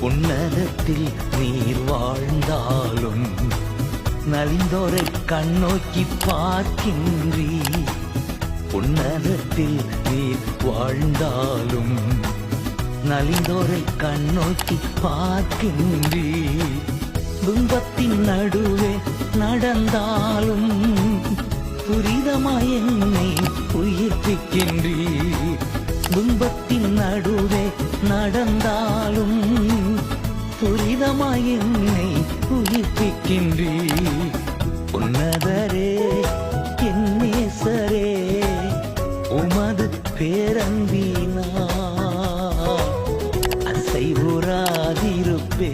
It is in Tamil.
உன்னதத்தில் நீர் வாழ்ந்தாலும் நலிந்தோரை கண்ணோக்கி பார்க்கின்றீ. உன்னதத்தில் நீர் வாழ்ந்தாலும் நலிந்தோரை கண்ணோக்கி பார்க்கின்றீ. துன்பத்தின் நடுவே நடந்தாலும் துரிதமாய் என்னை உயிர்ப்பிக்கின்றீ. துன்பத்தின் நடுவே நடந்தாலும் துரிதமாய் என்னை உயிர்ப்பிக்கின்றீ. உன்னதரே என் நேசரே உமது பேரன்பினால் அசைவுறாதிருப்பே.